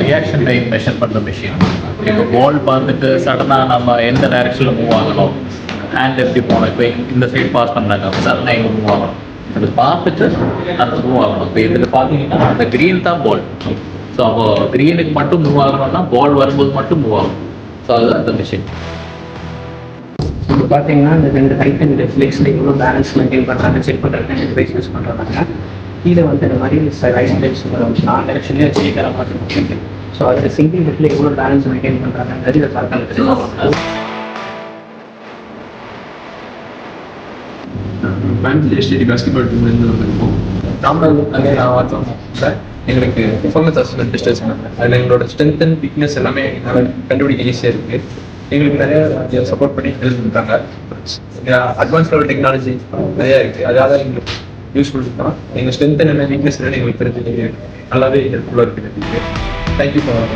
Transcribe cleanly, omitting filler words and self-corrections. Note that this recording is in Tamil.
ரியாக்ஷன் டைம் மெஷர் பண்ணுற மிஷின். இப்போ பால் பார்த்துட்டு சடனாக நம்ம எந்த டைரக்ஷனில் மூவ் ஆகணும், ஹேண்ட் எப்படி போகணும், இப்போ இந்த சைடு பாஸ் பண்ணுறாங்க சடனாக எங்கே மூவ் ஆகணும், அது பார்த்துட்டு அந்த மூவ் ஆகணும். இப்போ இதில் பார்த்தீங்கன்னா அந்த க்ரீன் தான் பால். ஸோ அப்போ க்ரீனுக்கு மட்டும் மூவ் ஆகணும்னா பால் வரும்போது மட்டும் மூவ் ஆகும். ஸோ அதுதான் அந்த மிஷின். இப்போ பார்த்தீங்கன்னா இந்த 2 ஹைட் அண்ட் ரிஃப்ளெக்ஸில் எவ்வளோ பேலன்ஸ் மெயின்டைன் பண்ணுறாங்க செக் பண்ணுறாங்க டிவைஸ் யூஸ் பண்ணுறாங்க. கீழே வந்து இந்த மாதிரி ரைட் லெஃப்ட் நான் டைரக்ஷன்லேயே வச்சுக்கிற மாதிரி இருக்குது. ஸோ அதில் சிங்கிள் ஹெட்டில் எவ்வளோ பேலன்ஸ் மெயின்டைன் பண்ணுறாங்க இதை பார்க்க ஸ்டேடி பாஸ்கெட்பால் டீம்லேருந்து வந்திருக்கோம். நான் பார்த்தோம் சார், எங்களுக்கு பெர்ஃபார்மன்ஸ் அசஸ்மெண்ட் டெஸ்ட் வச்சுருந்தாங்க. அதில் எங்களோட ஸ்ட்ரென்த் அண்ட் வீக்னஸ் எல்லாமே எங்களால் கண்டுபிடிக்க ஈஸியாக இருக்குது. எங்களுக்கு நிறைய சப்போர்ட் பண்ணி ஹெல்ப் பண்ணுறாங்க. அட்வான்ஸ் லெவல் டெக்னாலஜி நிறையா இருக்குது. அதாவது எங்களுக்கு யூஸ்ஃபுல் தான். எங்கள் ஸ்ட்ரென்த் என்ன வீக்னஸ் எங்களுக்கு தெரிஞ்சு நல்லாவே ஹெல்ப்ஃபுல்லாக இருக்குது. Thank you for